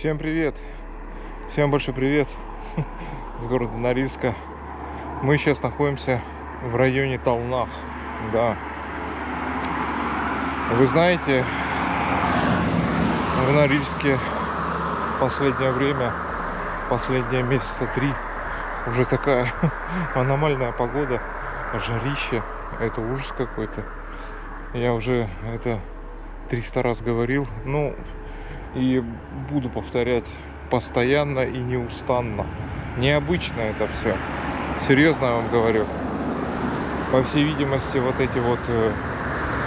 Всем привет! Всем большой привет с города Норильска. Мы сейчас находимся в районе Талнах. Да. Вы знаете, в Норильске последнее время, последние месяца 3, уже такая аномальная погода, жарище. Это ужас какой-то. Я уже это 300 раз говорил. И буду повторять постоянно и неустанно. Необычно это все. Серьезно я вам говорю. По всей видимости, вот эти вот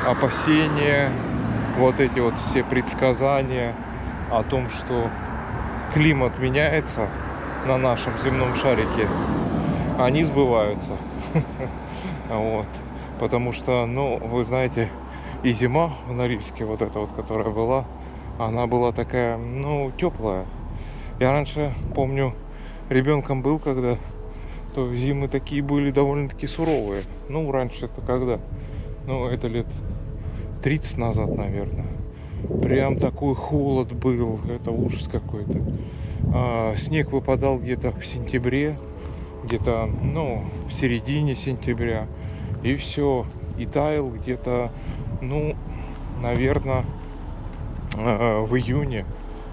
опасения, вот эти вот все предсказания о том, что климат меняется на нашем земном шарике, они сбываются. Вот. Потому что, вы знаете, и зима в Норильске, вот эта вот, которая была, она была такая, теплая. Я раньше, помню, ребенком был, когда то зимы такие были довольно-таки суровые. Раньше это когда? Это лет 30 назад, наверное. Прям такой холод был, это ужас какой-то. Снег выпадал где-то в сентябре, где-то, в середине сентября. И все, и таял где-то, наверное, в июне.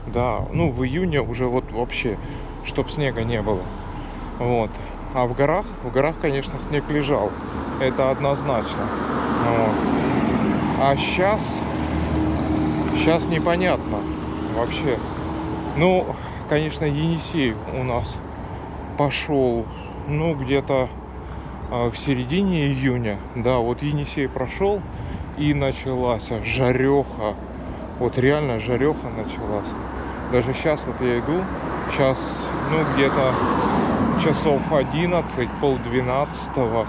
Да, в июне уже вот вообще, чтоб снега не было. Вот. А в горах, конечно, снег лежал. Это однозначно. Вот. А сейчас непонятно вообще. Конечно, Енисей у нас пошел, где-то в середине июня. Да, вот Енисей прошел, и началась жареха. Вот реально жареха началась. Даже сейчас вот я иду, сейчас, где-то часов 11, пол-12,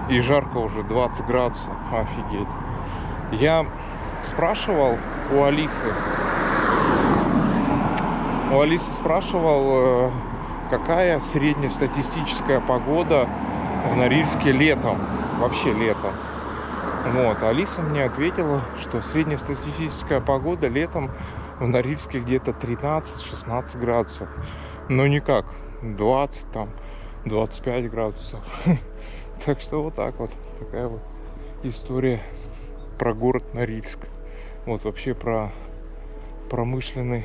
и жарко уже 20 градусов. Офигеть. Я спрашивал у Алисы. Спрашивал, какая среднестатистическая погода в Норильске летом. Вообще летом. Вот, Алиса мне ответила, что среднестатистическая погода летом в Норильске где-то 13-16 градусов. Никак 20, 25 градусов. Так что вот так вот. Такая вот история про город Норильск. Вот вообще про промышленный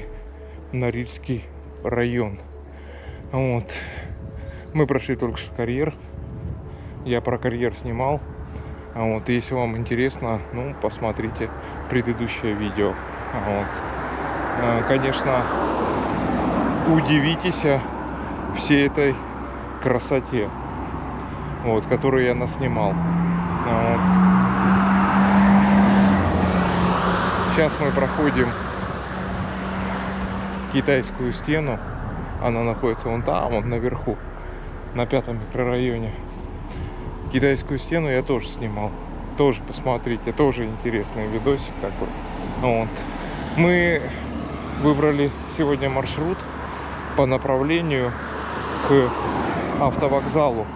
Норильский район. Вот. Мы прошли только что карьер. Я про карьер снимал. Вот, если вам интересно, посмотрите предыдущее видео. Вот. Конечно, удивитесь всей этой красоте, вот, которую я наснимал. Вот. Сейчас мы проходим Китайскую стену. Она находится вон там, вон наверху, на 5-м микрорайоне. Китайскую стену я тоже снимал. Тоже посмотрите, тоже интересный видосик такой. Вот. Мы выбрали сегодня маршрут по направлению к автовокзалу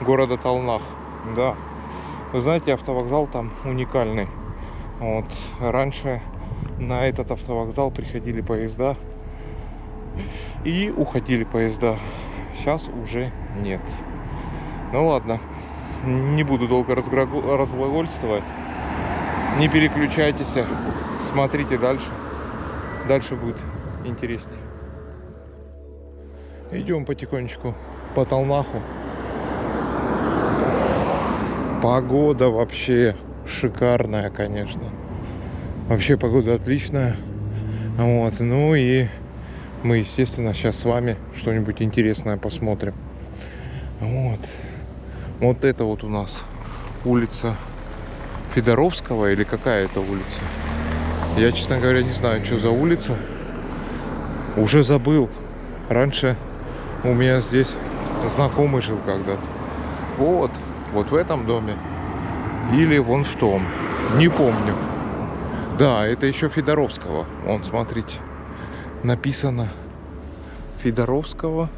города Талнах. Да. Вы знаете, автовокзал там уникальный. Вот. Раньше на этот автовокзал приходили поезда и уходили поезда. Сейчас уже нет. Ладно, не буду долго разглагольствовать. Не переключайтесь, смотрите дальше. Дальше будет интереснее. Идем потихонечку по Талнаху. Погода вообще шикарная, конечно. Вообще погода отличная. Вот, и мы, естественно, сейчас с вами что-нибудь интересное посмотрим. Вот это вот у нас улица Федоровского, или какая это улица? Я, честно говоря, не знаю, что за улица. Уже забыл. Раньше у меня здесь знакомый жил когда-то. Вот в этом доме. Или вон в том. Не помню. Да, это еще Федоровского. Вон, смотрите. Написано Федоровского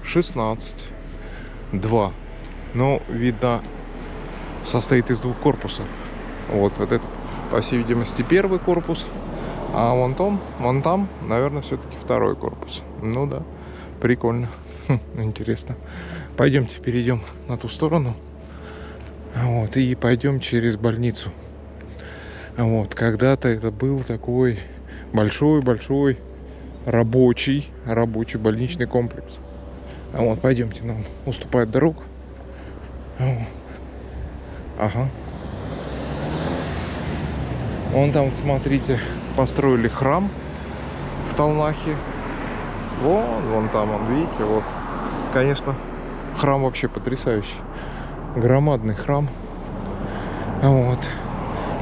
16-2. Видно, состоит из 2 корпусов. Вот это, по всей видимости, первый корпус. А вон там, наверное, все-таки второй корпус. Ну да, прикольно. Интересно. Пойдемте перейдем на ту сторону. Вот, и пойдем через больницу. Вот, когда-то это был такой большой рабочий больничный комплекс. Вот, пойдемте, нам уступает дорогу. Вот. Ага. Вон там, вот, смотрите, построили храм в Талнахе. Вон там, видите, вот. Конечно, храм вообще потрясающий. Громадный храм. Вот.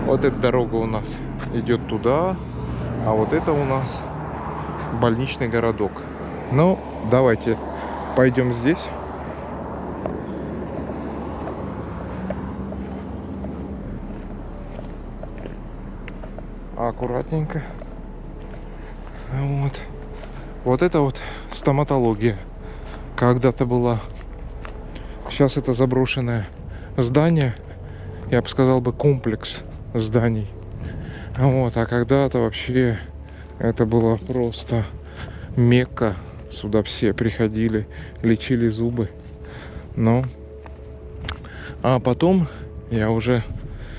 Вот эта дорога у нас идет туда, а вот это у нас больничный городок. Ну, давайте пойдем здесь. Аккуратненько. Вот. Вот это вот стоматология. Когда-то была. Сейчас это заброшенное здание. Я бы сказал комплекс зданий. Вот. А когда-то вообще это было просто Мекка. Сюда все приходили, лечили зубы. Но а потом я уже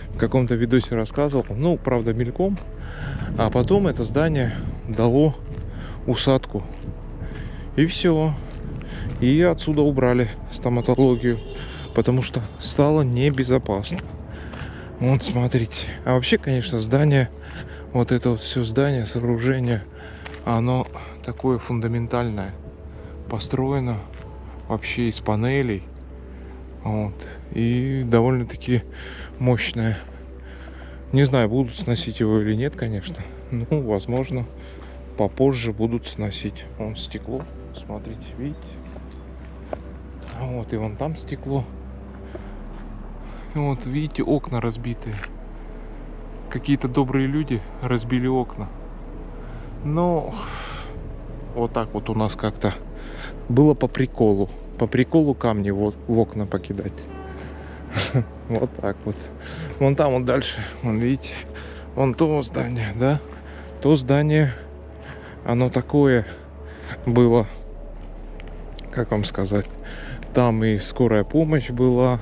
в каком-то видосе рассказывал, ну, правда, мельком. А потом это здание дало усадку. И все. И отсюда убрали стоматологию, потому что стало небезопасно. Вот, смотрите. А вообще, конечно, здание, вот это вот все здание, сооружение, оно такое фундаментальное. Построено вообще из панелей. Вот. И довольно-таки мощное. Не знаю, будут сносить его или нет, конечно. Ну, возможно, попозже будут сносить. Вон стекло. Смотрите, видите? Вот, и вон там стекло. И вот, видите, окна разбитые. Какие-то добрые люди разбили окна. Но вот так вот у нас как-то было по приколу. По приколу камни вот в окна покидать. Вот так вот. Вон там вот дальше, вон видите, вон то здание, да? То здание, оно такое было, как вам сказать, там и скорая помощь была,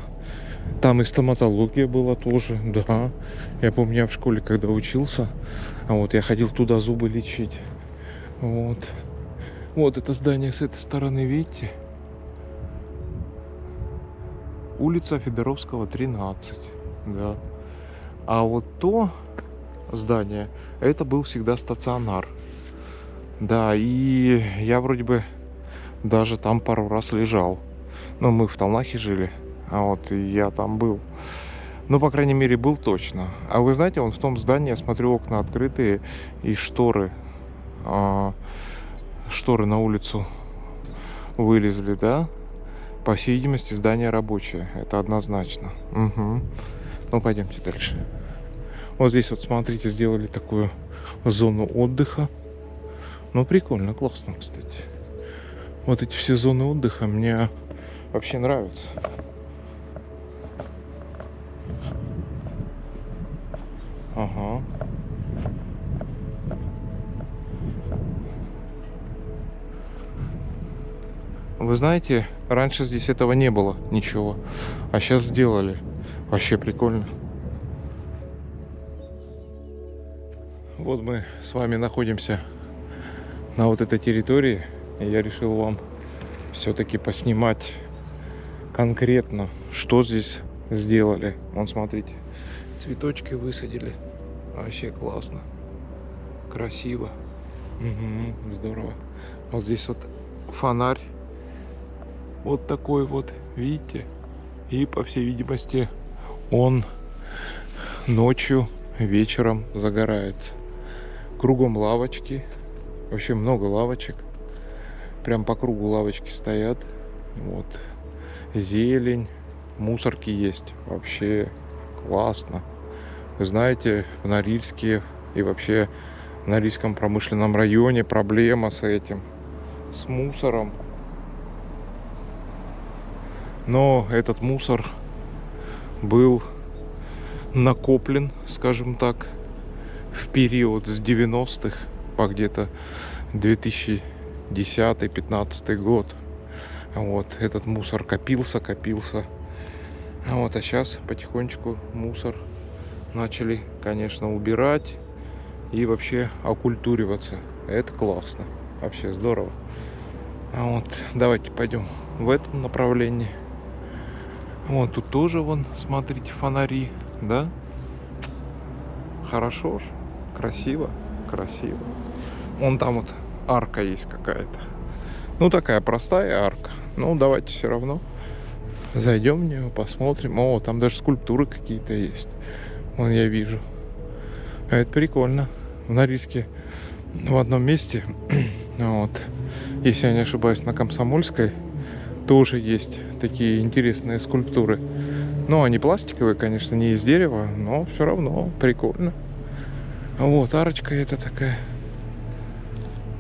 там и стоматология была тоже, да. Я помню, я в школе, когда учился, вот я ходил туда зубы лечить. Вот. Вот это здание с этой стороны, видите? Улица Федоровского, 13, да. А вот то здание, это был всегда стационар. Да, и я вроде бы даже там пару раз лежал. Ну, мы в Талнахе жили, а вот и я там был. Ну, по крайней мере, был точно. А вы знаете, вон в том здании, я смотрю, окна открытые и шторы. Шторы на улицу вылезли, да? По всей видимости, здание рабочее. Это однозначно. Угу. Ну, пойдемте дальше. Вот здесь вот, смотрите, сделали такую зону отдыха. Ну, прикольно, классно, кстати. Вот эти все зоны отдыха мне вообще нравятся. Ага. Вы знаете, раньше здесь этого не было ничего, а сейчас сделали. Вообще прикольно. Вот мы с вами находимся на вот этой территории, и я решил вам все-таки поснимать конкретно, что здесь сделали. Вон, смотрите, цветочки высадили. Вообще классно, красиво. Угу, здорово. Вот здесь вот фонарь. Вот такой вот, видите? И, по всей видимости, он ночью, вечером загорается. Кругом лавочки. Вообще много лавочек. Прям по кругу лавочки стоят. Вот. Зелень. Мусорки есть. Вообще классно. Вы знаете, в Норильске и вообще в Норильском промышленном районе проблема с этим. С мусором. Но этот мусор был накоплен, скажем так, в период с 90-х по где-то 2010-15 год. Вот, этот мусор копился. Вот, а сейчас потихонечку мусор начали, конечно, убирать и вообще окультуриваться. Это классно, вообще здорово. А вот, давайте пойдем в этом направлении. Вот тут тоже, вон, смотрите, фонари, да? Хорошо ж, красиво. Вон там вот арка есть какая-то. Ну, такая простая арка. Ну, давайте все равно зайдем в нее, посмотрим. О, там даже скульптуры какие-то есть. Вон я вижу. Это прикольно. В Норильске в одном месте, вот, если я не ошибаюсь, на Комсомольской тоже есть такие интересные скульптуры. Ну, они пластиковые, конечно, не из дерева, но все равно прикольно. Вот, арочка эта такая.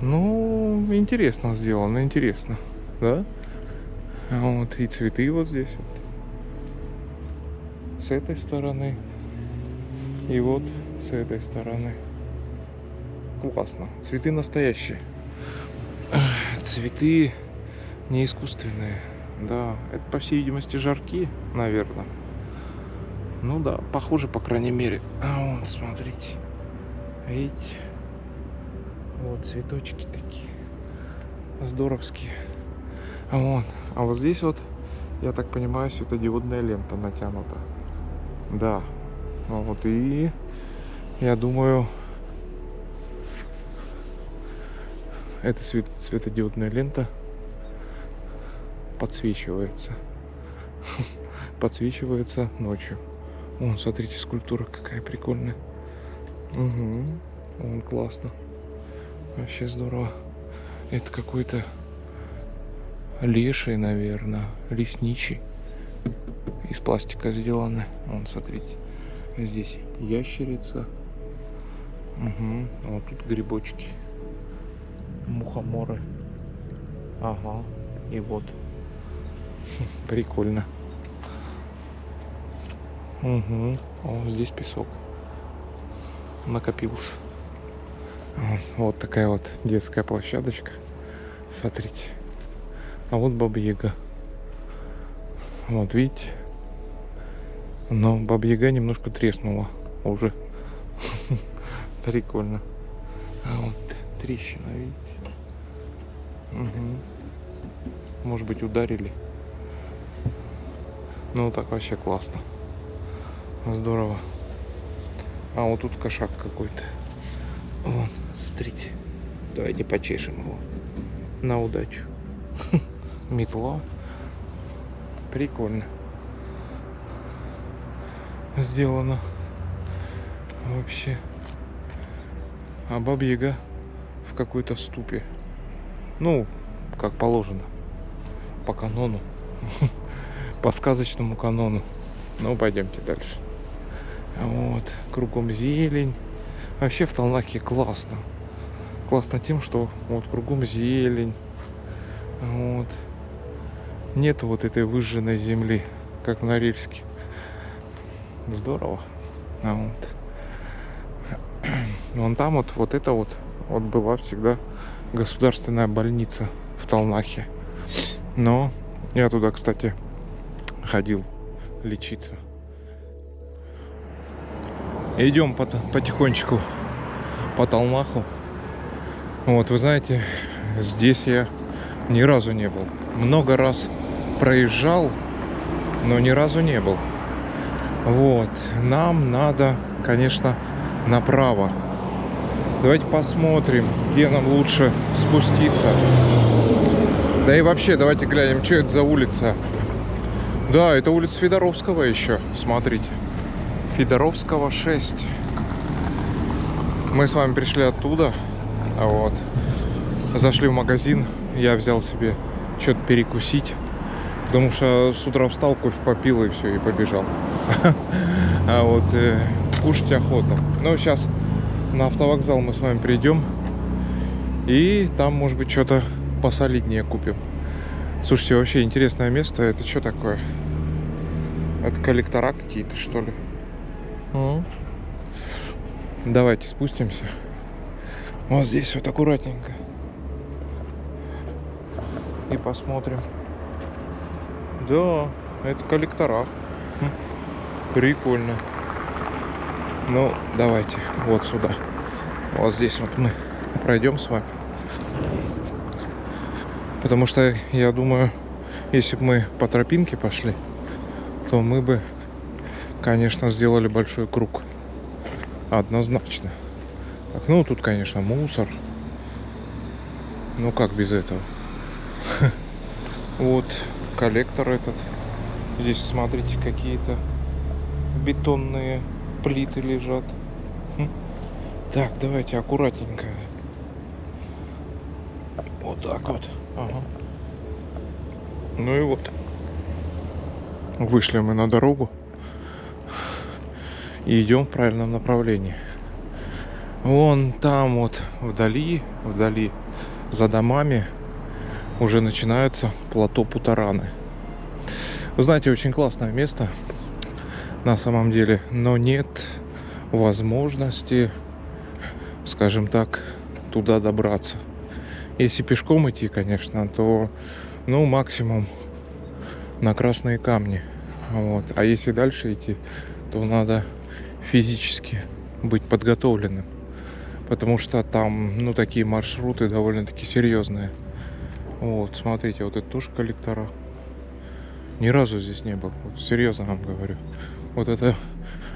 Ну, интересно сделано, интересно, да? Вот, и цветы вот здесь вот. С этой стороны. И вот с этой стороны. Классно. Цветы настоящие. Цветы не искусственные. Да, это, по всей видимости, жарки, наверное. Ну да, похоже, по крайней мере. А вот, смотрите. Видите? Вот цветочки такие. Здоровские. Вот. А вот здесь вот, я так понимаю, светодиодная лента натянута. Да. Вот, и я думаю, эта светодиодная лента подсвечивается. Подсвечивается ночью. Вон, смотрите, скульптура какая прикольная. Угу. Вон, классно. Вообще здорово. Это какой-то леший, наверное, лесничий. Из пластика сделаны. Вон, смотрите. Здесь ящерица. Угу. Вот тут грибочки. Мухоморы. Ага. И вот. Прикольно. Угу. О, здесь песок накопился. Вот такая вот детская площадочка. Смотрите. А вот Баба-Яга. Вот видите. Но Баба-Яга немножко треснула уже. Прикольно. А вот трещина, видите. Угу. Может быть, ударили. Ну так вообще классно. Здорово. А вот тут кошак какой-то. Вон, смотрите. Давайте почешем его. На удачу. Метла. Прикольно. Сделано. Вообще. А Баба-Яга в какой-то ступе. Ну, как положено. По канону. По сказочному канону. Ну, пойдемте дальше. Вот. Кругом зелень. Вообще в Талнахе классно. Классно тем, что вот кругом зелень. Вот. Нету вот этой выжженной земли, как в Норильске. Здорово. А вот. Вон там вот это вот была всегда государственная больница в Талнахе. Но я туда, кстати, ходил лечиться. Идем потихонечку по Талнаху. Вот, вы знаете, здесь я ни разу не был. Много раз проезжал, но ни разу не был. Вот, нам надо, конечно, направо. Давайте посмотрим, где нам лучше спуститься. Да и вообще, давайте глянем, что это за улица. Да, это улица Федоровского еще, смотрите. Федоровского 6. Мы с вами пришли оттуда. Вот. Зашли в магазин. Я взял себе что-то перекусить. Потому что с утра встал, кофе попил и все, и побежал. А вот кушать охота. Ну, сейчас на автовокзал мы с вами придем. И там, может быть, что-то посолиднее купим. Слушайте, вообще интересное место. Это что такое? Это коллектора какие-то, что ли? Давайте спустимся. Вот здесь вот аккуратненько. И посмотрим. Да, это коллектора. Прикольно. Ну, давайте вот сюда. Вот здесь вот мы пройдем с вами. Потому что, я думаю, если бы мы по тропинке пошли, то мы бы, конечно, сделали большой круг. Однозначно. Так, ну, тут, конечно, мусор. Ну, как без этого? Вот коллектор этот. Здесь, смотрите, какие-то бетонные плиты лежат. Так, давайте аккуратненько. Вот так вот. Ага. Ну и вот. Вышли мы на дорогу. И идем в правильном направлении. Вон там вот вдали, за домами уже начинается плато Путараны. Вы знаете, очень классное место на самом деле, но нет возможности, скажем так, туда добраться. Если пешком идти, конечно, то, ну, максимум на Красные Камни. Вот. А если дальше идти, то надо физически быть подготовленным. Потому что там, ну, такие маршруты довольно-таки серьезные. Вот, смотрите, вот это тоже коллектора. Ни разу здесь не был. Вот, серьезно вам говорю. Вот это,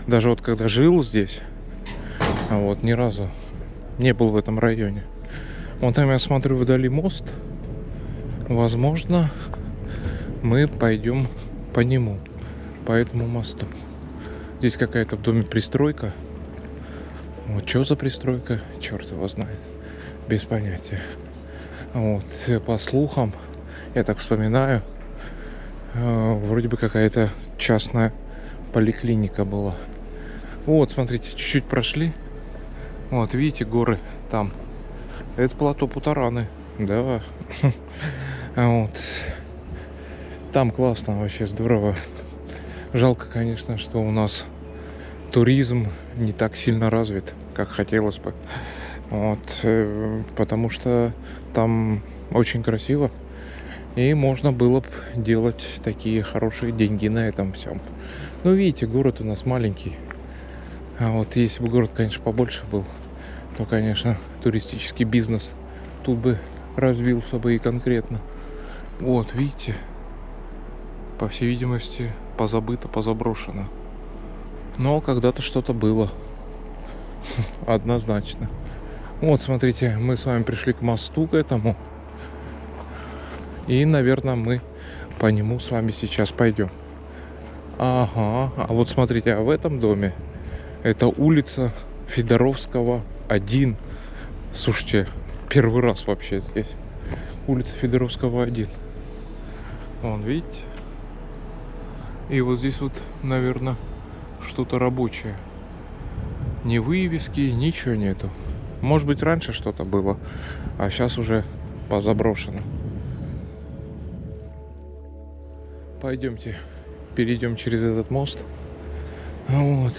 даже вот когда жил здесь, вот, ни разу не был в этом районе. Вон там я смотрю вдали мост. Возможно, мы пойдем по нему, по этому мосту. Здесь какая-то в доме пристройка. Вот что за пристройка, черт его знает. Без понятия. Вот, по слухам, я так вспоминаю, вроде бы какая-то частная поликлиника была. Вот, смотрите, чуть-чуть прошли. Вот, видите, горы там. Это плато Путараны. Да. Вот. Там классно, вообще здорово. Жалко, конечно, что у нас туризм не так сильно развит, как хотелось бы. Вот, потому что там очень красиво. И можно было бы делать такие хорошие деньги на этом всем. Ну, видите, город у нас маленький. А вот если бы город, конечно, побольше был, то, конечно, туристический бизнес тут бы развился бы и конкретно. Вот, видите, по всей видимости, позабыто, позаброшено. Но когда-то что-то было. Однозначно. Вот, смотрите, мы с вами пришли к мосту, к этому. И, наверное, мы по нему с вами сейчас пойдем. Ага, а вот смотрите, а в этом доме это улица Федоровского, 1. Слушайте, первый раз вообще здесь. Улица Федоровского, 1. Вон, видите? И вот здесь вот, наверное, что-то рабочее. Ни вывески, ничего нету. Может быть, раньше что-то было, а сейчас уже позаброшено. Пойдемте, перейдем через этот мост. Вот.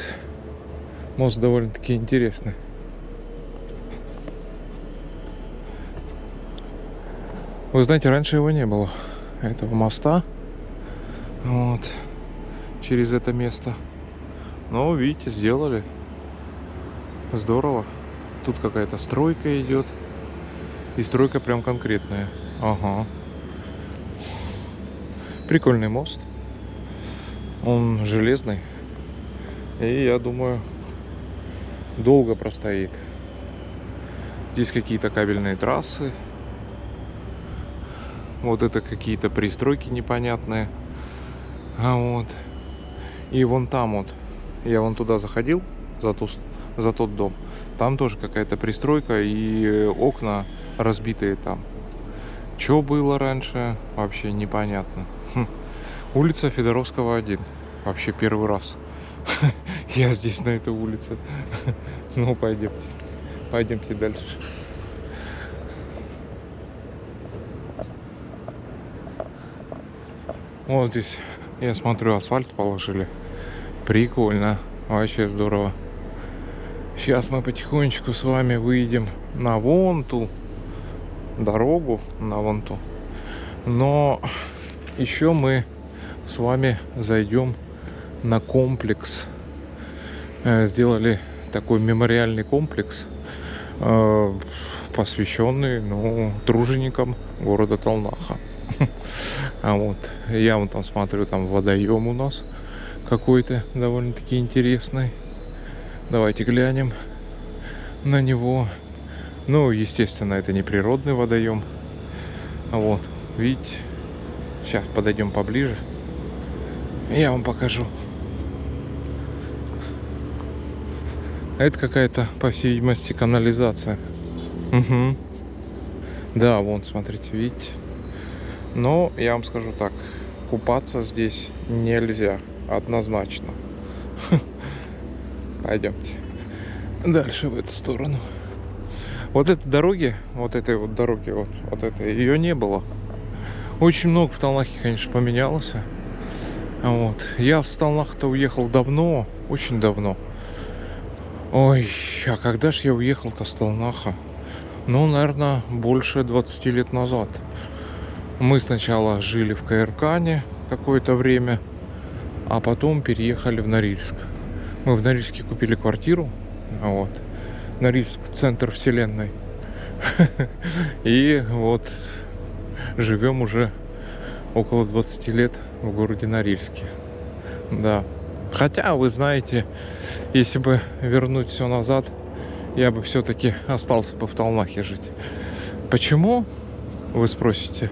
Мост довольно-таки интересный. Вы знаете, раньше его не было, этого моста. Вот. Через это место. Но, видите, сделали. Здорово. Тут какая-то стройка идет. И стройка прям конкретная. Ага. Прикольный мост. Он железный. И я думаю, долго простоит. Здесь какие-то кабельные трассы. Вот это какие-то пристройки непонятные. А вот. И вон там вот. Я вон туда заходил, за тот дом. Там тоже какая-то пристройка и окна разбитые там. Что было раньше, вообще непонятно. Улица Федоровского, 1. Вообще первый раз. Я здесь, на этой улице. Ну, пойдемте. Пойдемте дальше. Вот здесь, я смотрю, асфальт положили. Прикольно. Вообще здорово. Сейчас мы потихонечку с вами выйдем на вон ту дорогу, на вон ту. Но еще мы с вами зайдем на комплекс. Сделали такой мемориальный комплекс, посвященный, труженикам города Талнаха. А вот я вон там смотрю, там водоем у нас какой-то довольно-таки интересный. Давайте глянем на него. Ну, естественно, это не природный водоем. Вот, видите? Сейчас подойдем поближе. Я вам покажу. Это какая-то, по всей видимости, канализация. Угу. Да, вон, смотрите, видите? Но я вам скажу так, купаться здесь нельзя, однозначно. Пойдемте дальше в эту сторону. Вот этой дороги, вот этой, ее не было. Очень много в Талнахе, конечно, поменялось. Вот. Я в Талнах-то уехал давно, очень давно. Ой, а когда ж я уехал-то с Талнаха? Ну, наверное, больше 20 лет назад. Мы сначала жили в Каиркане какое-то время, а потом переехали в Норильск. Мы в Норильске купили квартиру. Вот. Норильск — центр вселенной. И вот живем уже около 20 лет в городе Норильске. Да. Хотя, вы знаете, если бы вернуть все назад, я бы все-таки остался бы в Талнахе жить. Почему, вы спросите?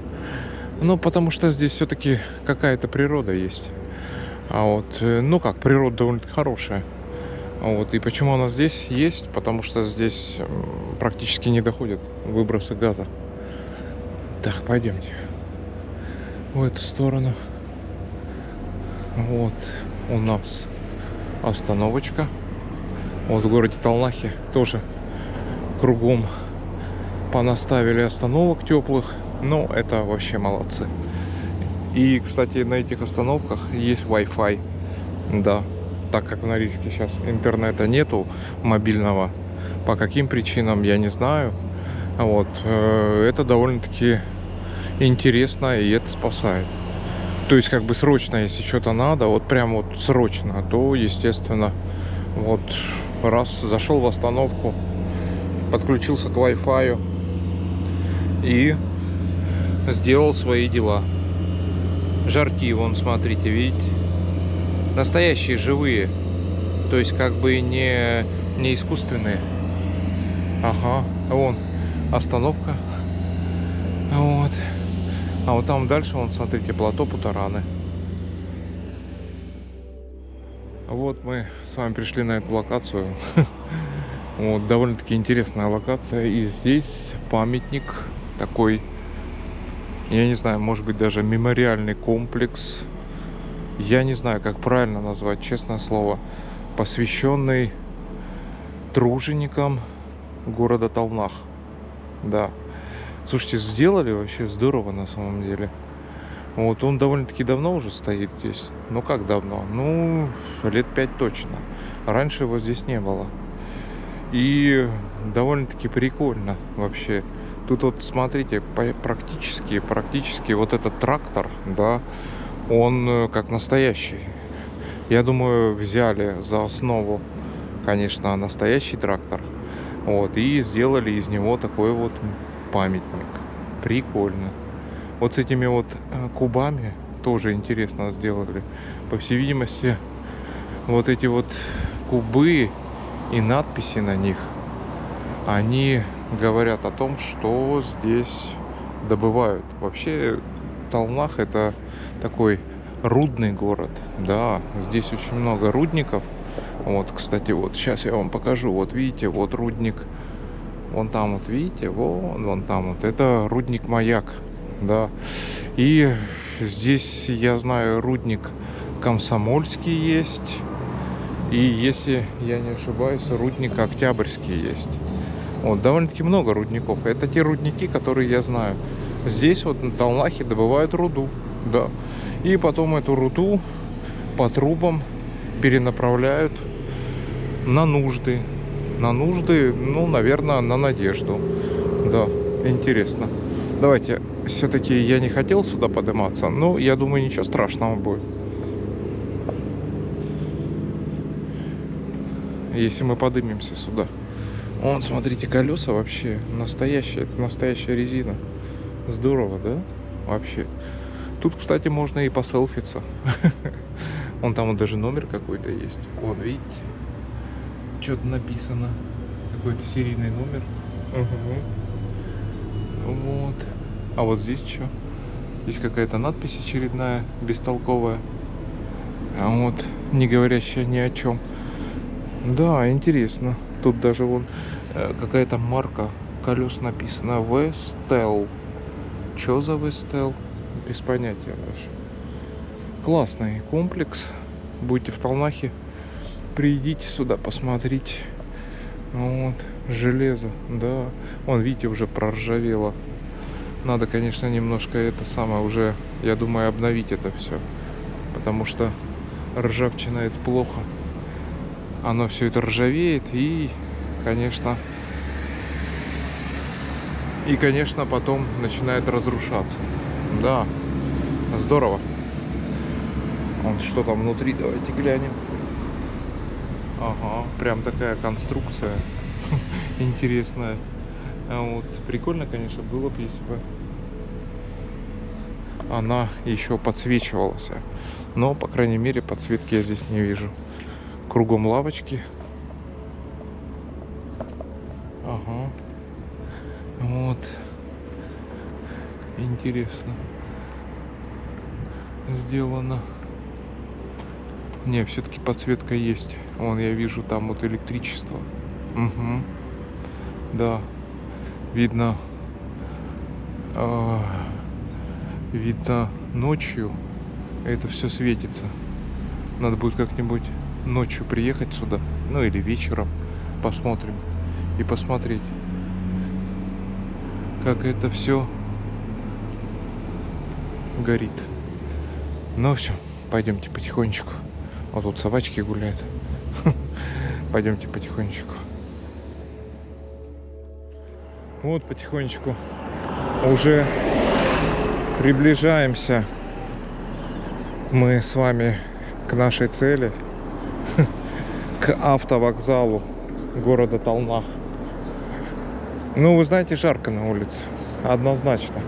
Ну, потому что здесь все-таки какая-то природа есть. А вот, как, природа довольно-таки хорошая. Вот, и почему она здесь есть? Потому что здесь практически не доходят выбросы газа. Так, пойдемте в эту сторону. Вот у нас остановочка. Вот в городе Талнахе тоже кругом понаставили остановок теплых. Ну, это вообще молодцы. И, кстати, на этих остановках есть Wi-Fi. Да, так как в Норильске сейчас интернета нету мобильного. По каким причинам, я не знаю. Вот, это довольно-таки интересно, и это спасает. То есть, как бы срочно, если что-то надо, вот прям вот срочно, то, естественно, вот раз зашел в остановку, подключился к Wi-Fi и сделал свои дела. Жарки, вон, смотрите, видите? Настоящие, живые. То есть, как бы не искусственные. Ага, вон остановка. Вот. А вот там дальше, вон, смотрите, плато Путараны. Вот мы с вами пришли на эту локацию. Вот, довольно-таки интересная локация. И здесь памятник такой, я не знаю, может быть, даже мемориальный комплекс. Я не знаю, как правильно назвать, честное слово. Посвященный труженикам города Талнах. Да. Слушайте, сделали вообще здорово на самом деле. Вот, он довольно-таки давно уже стоит здесь. Ну, как давно? Ну, лет 5 точно. Раньше его здесь не было. И довольно-таки прикольно вообще. Тут вот, смотрите, практически вот этот трактор, да, он как настоящий. Я думаю, взяли за основу, конечно, настоящий трактор. Вот, и сделали из него такой вот памятник. Прикольно. Вот с этими вот кубами тоже интересно сделали. По всей видимости, вот эти вот кубы и надписи на них, они говорят о том, что здесь добывают. Вообще, Талнах — это такой рудный город. Да, здесь очень много рудников. Вот, кстати, вот сейчас я вам покажу. Вот видите, вот рудник. Вон там вот, видите, вон там вот. Это рудник Маяк. Да. И здесь, я знаю, рудник Комсомольский есть. И, если я не ошибаюсь, рудник Октябрьский есть. Вот, довольно-таки много рудников. Это те рудники, которые я знаю. Здесь вот на Талнахе добывают руду. Да. И потом эту руду по трубам перенаправляют на нужды на нужды, ну, наверное, на надежду. Да, интересно. Давайте, все-таки я не хотел сюда подниматься, но я думаю, ничего страшного будет. Если мы поднимемся сюда. Вон, смотрите, колеса вообще настоящая резина. Здорово, да? Вообще. Тут, кстати, можно и поселфиться. Вон там вот даже номер какой-то есть. Вон, видите? Что-то написано. Какой-то серийный номер. Угу. Вот. А вот здесь что? Здесь какая-то надпись очередная, бестолковая. А вот, не говорящая ни о чем. Да, интересно. Тут даже вон какая-то марка колес написана. Vestel. Что за Vestel? Без понятия даже. Классный комплекс. Будете в Талнахе, приедите сюда, посмотрите. Вот, железо, да. Вон, видите, уже проржавело. Надо, конечно, немножко это самое уже, я думаю, обновить это все. Потому что ржавчина — это плохо. Оно все это ржавеет и, конечно, потом начинает разрушаться. Да, здорово. Вон, что там внутри, давайте глянем. Ага, прям такая конструкция интересная. Вот, прикольно, конечно, было бы, если бы она еще подсвечивалась. Но, по крайней мере, подсветки я здесь не вижу. Кругом лавочки. Ага. Вот. Интересно сделано. Не, все-таки подсветка есть. Вон, я вижу там вот электричество. Угу. Да. Видно. Видно ночью. Это все светится. Надо будет как-нибудь ночью приехать сюда. Ну или вечером. Посмотрим. И посмотреть, как это все горит. Ну все, пойдемте потихонечку. Вот тут собачки гуляют. Пойдемте потихонечку. Вот потихонечку уже приближаемся мы с вами к нашей цели, к автовокзалу города Талнах. Ну, вы знаете, жарко на улице. Однозначно.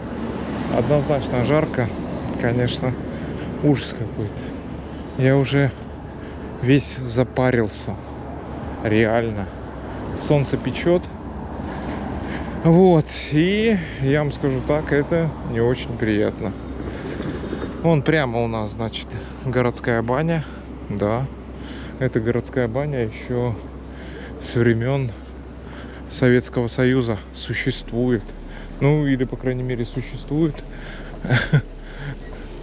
Однозначно жарко. Конечно, ужас какой-то. Я уже весь запарился. Реально. Солнце печет. Вот. И я вам скажу так, это не очень приятно. Вон прямо у нас, значит, городская баня. Да. Это городская баня еще со времен Советского Союза существует. Ну, или, по крайней мере, существует,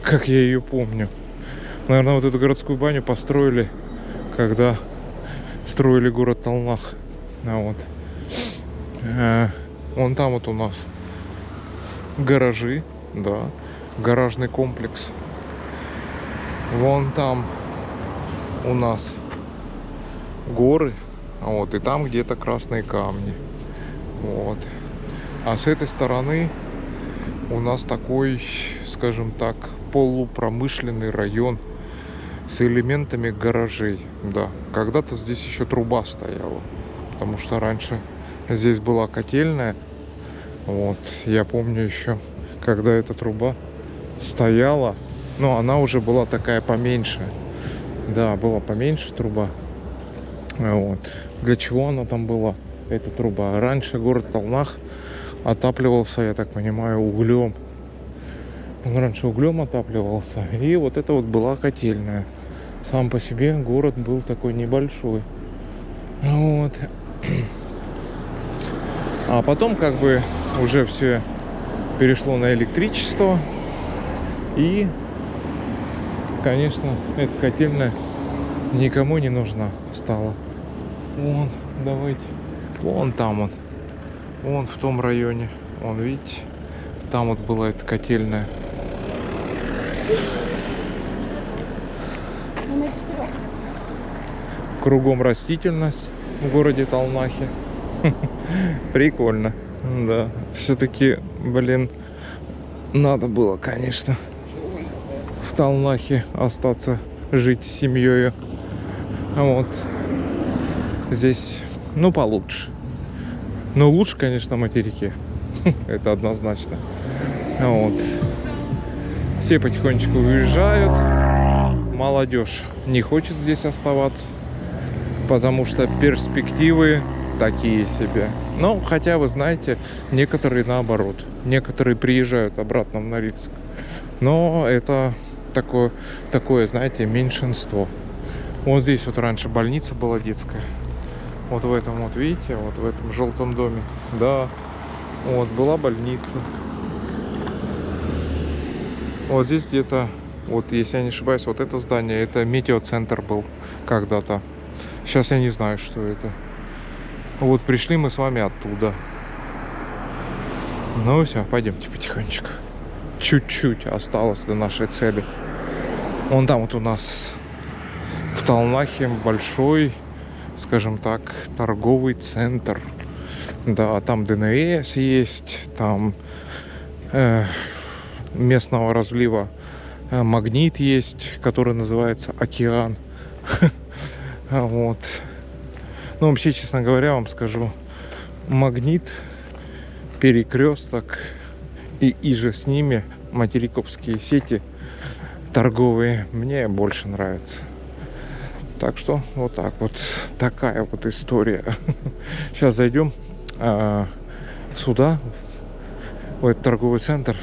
как я ее помню. Наверное, вот эту городскую баню построили, когда строили город Талнах. Вот. Вон там вот у нас гаражи, да, гаражный комплекс. Вон там у нас горы, вот, и там где-то красные камни. Вот. А с этой стороны у нас такой, скажем так, полупромышленный район с элементами гаражей. Да, когда-то здесь еще труба стояла, потому что раньше здесь была котельная. Вот, я помню еще, когда эта труба стояла, но она уже была такая поменьше. Да, была поменьше труба. Вот. Для чего она там была, эта труба? Раньше город Талнах отапливался, я так понимаю, углем. Он раньше углем отапливался. И вот это вот была котельная. Сам по себе город был такой небольшой. Вот. А потом как бы уже все перешло на электричество. И, конечно, эта котельная никому не нужна стала. Вон, давайте. Вон там он. Вон в том районе. Вон, видите? Там вот была эта котельная. Кругом растительность. в городе Талнахе. Прикольно. Да. Все-таки, блин, надо было, конечно, в Талнахе остаться, жить с семьей. Вот. Здесь, ну, получше. Но лучше, конечно, на материке. Это однозначно. Вот. Все потихонечку уезжают. Молодежь не хочет здесь оставаться, потому что перспективы такие себе. Но хотя, вы знаете, некоторые наоборот. Некоторые приезжают обратно в Норильск. Но это такое, знаете, меньшинство. Вот здесь вот раньше больница была детская. Вот в этом вот, видите, вот в этом желтом доме. Да, вот была больница. Вот здесь где-то, вот если я не ошибаюсь, вот это здание, это метеоцентр был когда-то. Сейчас я не знаю, что это. Вот пришли мы с вами оттуда. Ну все, пойдемте потихонечку. Чуть-чуть осталось до нашей цели. Вон там вот у нас в Талнахе большой, скажем так, торговый центр. Да, там ДНС есть, там местного разлива магнит есть, который называется «Океан». Вот. Ну, вообще, честно говоря, вам скажу, магнит, перекресток и же с ними материковские сети торговые мне больше нравятся. Так что вот так вот, такая вот история. Сейчас зайдем сюда, в этот торговый центр.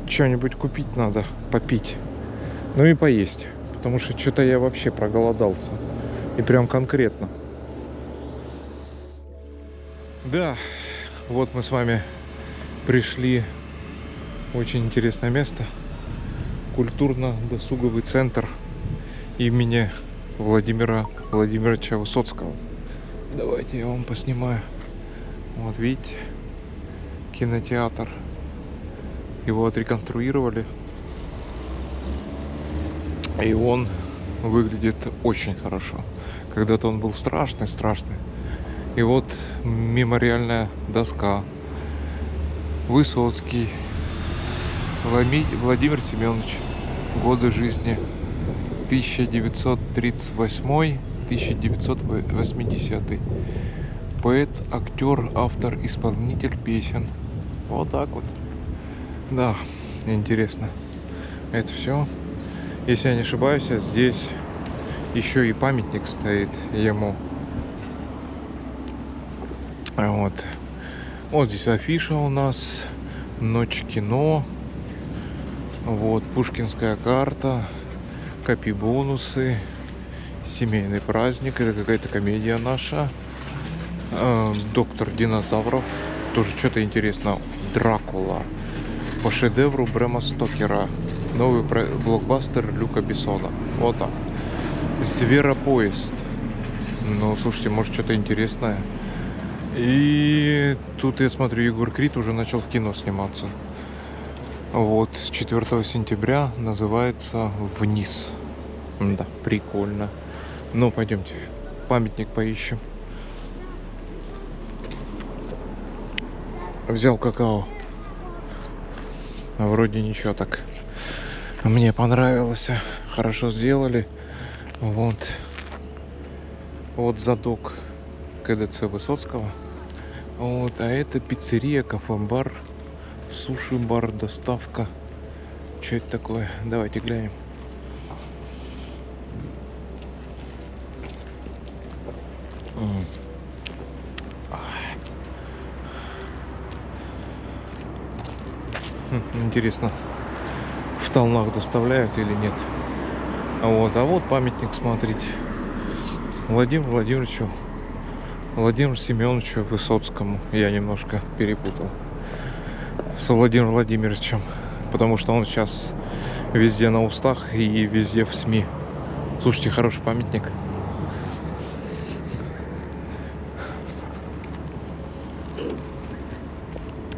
Что-нибудь купить надо, попить. Ну и поесть. Потому что что-то я вообще проголодался. И прям конкретно. Да, вот мы с вами пришли в очень интересное место. Культурно-досуговый центр имени Владимира Владимировича Высоцкого. Давайте я вам поснимаю. Вот видите, кинотеатр. Его отреконструировали. И он выглядит очень хорошо. Когда-то он был страшный. И вот мемориальная доска. Высоцкий Владимир Семенович. Годы жизни 1938-1980. Поэт, актер, автор, исполнитель песен. Вот так вот. Да, интересно. Это все. Если я не ошибаюсь, здесь еще и памятник стоит ему. Вот. Вот здесь афиша у нас. Ночь кино. Вот, пушкинская карта. Копи-бонусы. Семейный праздник. Это какая-то комедия наша. Доктор динозавров. Тоже что-то интересно. Дракула. По шедевру Брэма Стокера. Новый блокбастер Люка Бессона. Вот так. Зверопоезд. Ну, слушайте, может, что-то интересное. И тут, я смотрю, Егор Крид уже начал в кино сниматься. Вот, с 4 сентября называется «Вниз». Да, прикольно. Ну, пойдемте, памятник поищем. Взял какао. Вроде ничего так. Мне понравилось. Хорошо сделали. Вот. Вот задок КДЦ Высоцкого. Вот. А это пиццерия, кафе-бар, суши-бар, доставка. Что это такое? Давайте глянем. Интересно, в Талнах доставляют или нет. А вот памятник, смотрите. Владимиру Семеновичу Высоцкому. Я немножко перепутал с Владимиром Владимировичем, потому что он сейчас везде на устах и везде в СМИ. Слушайте, хороший памятник.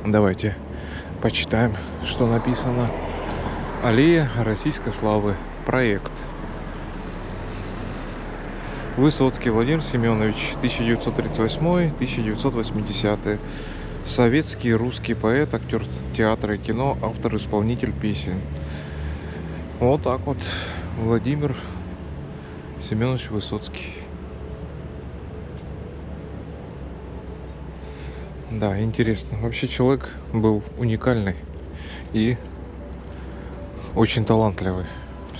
Давайте почитаем, что написано. Аллея российской славы. Проект. Высоцкий Владимир Семенович, 1938-1980. Советский русский поэт, актер театра и кино, автор, исполнитель песен. Вот так вот Владимир Семенович Высоцкий. Да, интересно. Вообще человек был уникальный и очень талантливый.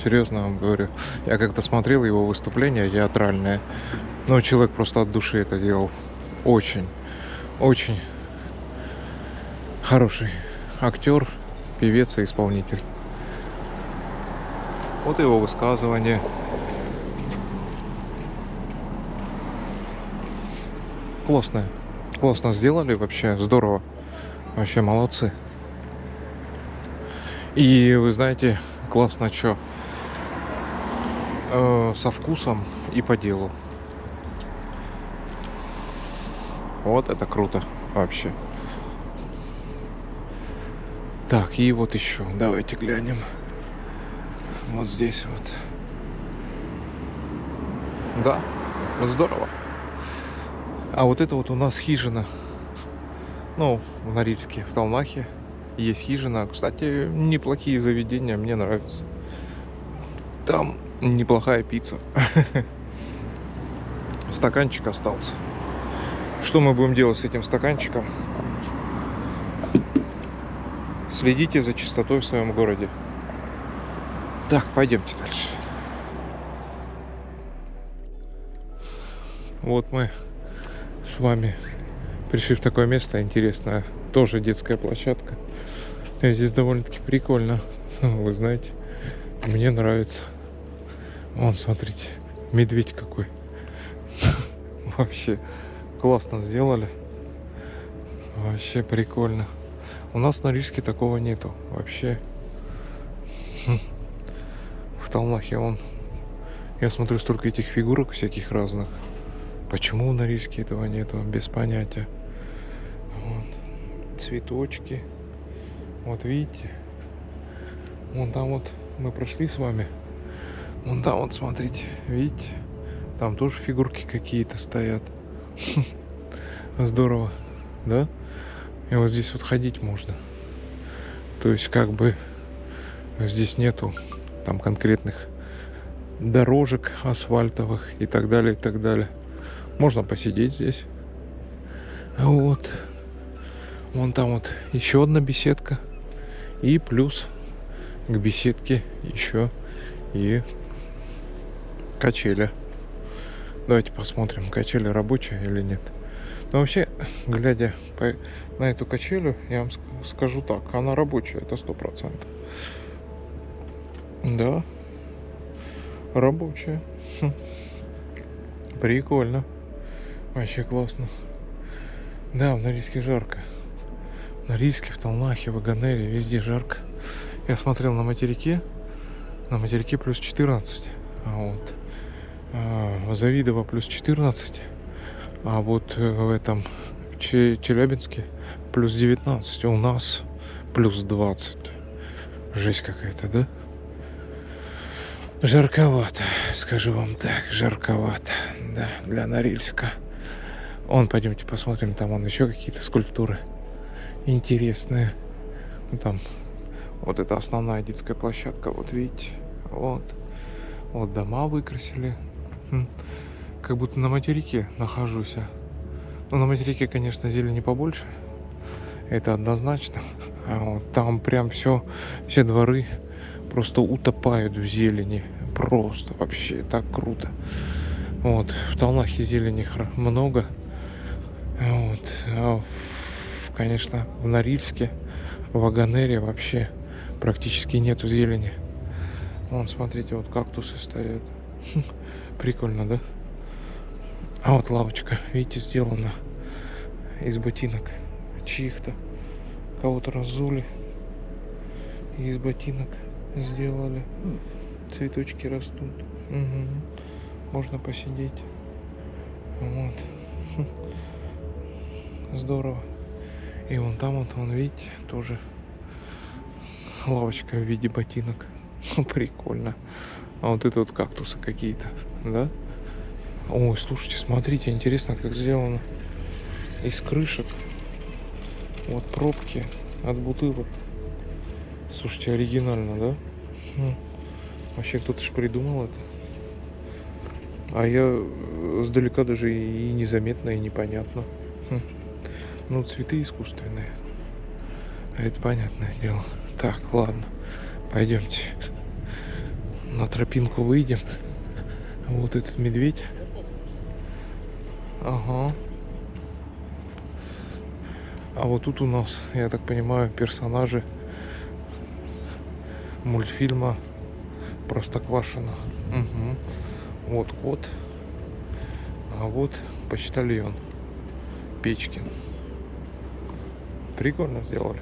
Серьезно вам говорю. Я как-то смотрел его выступления театральные, но человек просто от души это делал. Очень, очень хороший актер, певец и исполнитель. Вот его высказывание. Классное. Классно сделали вообще, здорово. Вообще молодцы. И вы знаете, классно что со вкусом и по делу. Вот это круто вообще. Так, и вот еще. Давайте глянем. Вот здесь вот. Да, вот здорово. А вот это вот у нас хижина. Ну, в Норильске, в Талмахе есть хижина. Кстати, неплохие заведения, мне нравятся. Там неплохая пицца. Стаканчик остался. Что мы будем делать с этим стаканчиком? Следите за чистотой в своем городе. Так, пойдемте дальше. Вот мы с вами пришли в такое место интересное. Тоже детская площадка. И здесь довольно-таки прикольно. Вы знаете, мне нравится. Вон, смотрите, медведь какой. Вообще классно сделали. Вообще прикольно. У нас на Рижске такого нету. Вообще. В Талмахе я смотрю, столько этих фигурок всяких разных. Почему на Рижске этого нету? Без понятия. Вот. Цветочки. Вот видите? Вон там вот мы прошли с вами. Вон там вот, смотрите. Видите? Там тоже фигурки какие-то стоят. Здорово. Да? И вот здесь вот ходить можно. То есть как бы здесь нету там конкретных дорожек асфальтовых и так далее, и так далее. Можно посидеть здесь. Вот. Вон там вот еще одна беседка. И плюс к беседке еще и качели. Давайте посмотрим, качели рабочие или нет. Но вообще, глядя на эту качелю, я вам скажу так, она рабочая, это 100%. Да, рабочая. Прикольно. Вообще классно. Да, в Норильске жарко. В Норильске, в Талмахе, в Ваганере, везде жарко. Я смотрел на материке плюс 14. Вот. В Завидово плюс 14. А вот в этом Челябинске плюс 19. У нас плюс 20. Жесть какая-то, да? Жарковато, скажу вам так, жарковато, да, для Норильска. Пойдемте посмотрим, там еще какие-то скульптуры интересные. Там вот это основная детская площадка, вот видите, вот дома выкрасили. Как будто на материке нахожусь. Ну, на материке, конечно, зелени побольше, это однозначно. А вот там прям все дворы просто утопают в зелени. Просто вообще так круто. Вот. В Талмахе зелени много. Вот. Конечно, в Норильске, в Ваганере вообще практически нету зелени. Вон, смотрите, вот кактусы стоят. Прикольно, да? А вот лавочка, видите, сделана из ботинок чьих-то. Кого-то разули и из ботинок сделали. Цветочки растут. Угу. Можно посидеть. Вот. Здорово. И вон там вот, видите, тоже лавочка в виде ботинок. Прикольно. А вот это вот кактусы какие-то, да? Ой, слушайте, смотрите, интересно, как сделано. Из крышек. Вот пробки от бутылок. Слушайте, оригинально, да? Вообще кто-то ж придумал это. А я сдалека даже и незаметно, и непонятно. Ну, цветы искусственные. Это понятное дело. Так, ладно. Пойдемте. На тропинку выйдем. Вот этот медведь. Ага. А вот тут у нас, я так понимаю, персонажи мультфильма Простоквашино. Угу. Вот кот. А вот почтальон Печкин. Прикольно сделали.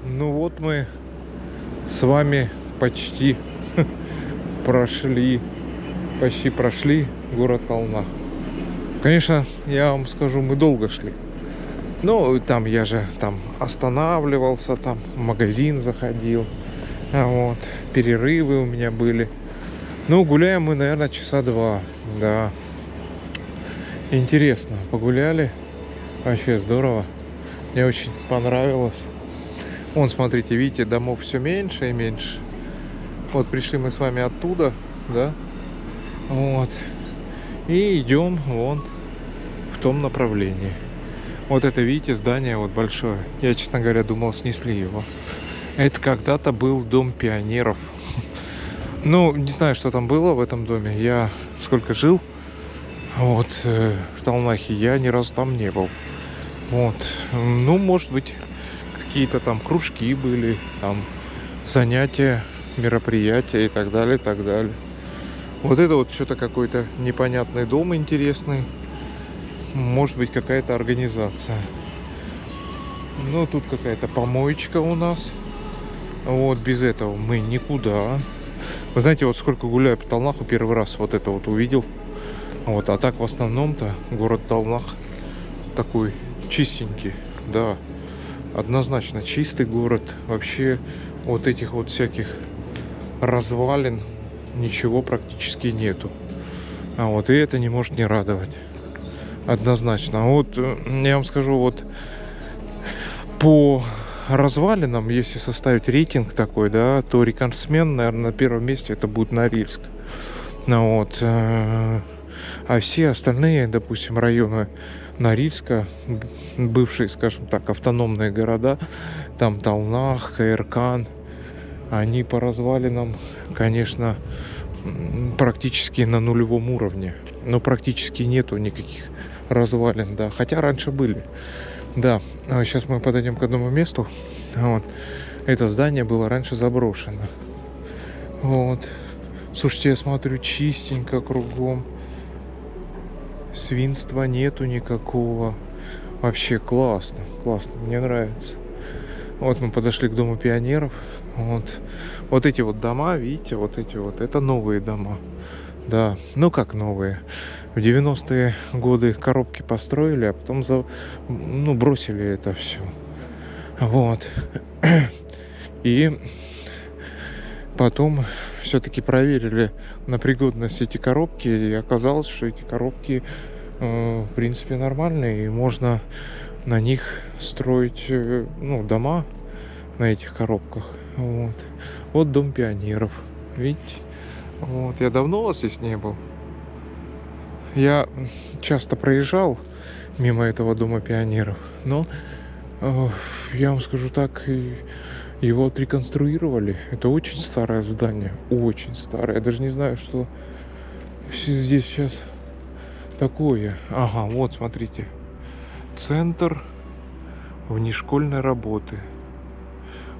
Ну вот мы с вами почти прошли город Талнах. Конечно, я вам скажу, мы долго шли. Ну, там я же там останавливался, там в магазин заходил. Вот, перерывы у меня были. Ну, гуляем мы, наверное, часа 2. Да. Интересно, погуляли. Вообще здорово. Мне очень понравилось. Вон, смотрите, видите, домов все меньше и меньше. Вот пришли мы с вами оттуда, да. Вот. И идем вон в том направлении. Вот это, видите, здание вот большое. Я, честно говоря, думал, снесли его. Это когда-то был дом пионеров. Ну, не знаю, что там было в этом доме. Я сколько жил вот в Талнахе, я ни разу там не был. Вот. Ну, может быть, какие-то там кружки были, там занятия, мероприятия и так далее, и так далее. Вот это вот что-то какой-то непонятный дом интересный. Может быть, какая-то организация. Ну, тут какая-то помоечка у нас. Вот, без этого мы никуда. Вы знаете, вот сколько гуляю по Талнаху, первый раз вот это вот увидел. Вот, а так в основном-то город Талнах такой чистенький, да. Однозначно чистый город. Вообще вот этих вот всяких развалин ничего практически нету. А вот и это не может не радовать. Однозначно. Вот я вам скажу, вот по развалинам, если составить рейтинг такой, да, то рекордсмен, наверное, на первом месте это будет Норильск. Ну, вот. А все остальные, допустим, районы Норильска, бывшие, скажем так, автономные города, там Талнах, Каиркан, они по развалинам, конечно, практически на нулевом уровне. Но практически нету никаких развалин, да. Хотя раньше были. Да, сейчас мы подойдем к одному месту. Вот. Это здание было раньше заброшено. Вот. Слушайте, я смотрю, чистенько кругом. Свинства нету никакого. Вообще классно, классно, мне нравится. Вот мы подошли к Дому пионеров. Вот эти вот дома, видите, вот эти вот, это новые дома. Да, ну как новые. В 90-е годы коробки построили, а потом бросили это все. Вот. И потом все-таки проверили на пригодность эти коробки, и оказалось, что эти коробки в принципе нормальные, и можно на них строить дома на этих коробках. Вот Дом пионеров, видите? Вот, я давно здесь не был. Я часто проезжал мимо этого Дома пионеров, но я вам скажу так, его отреконструировали. Это очень старое здание, очень старое. Я даже не знаю, что здесь сейчас такое. Ага, вот смотрите, центр внешкольной работы,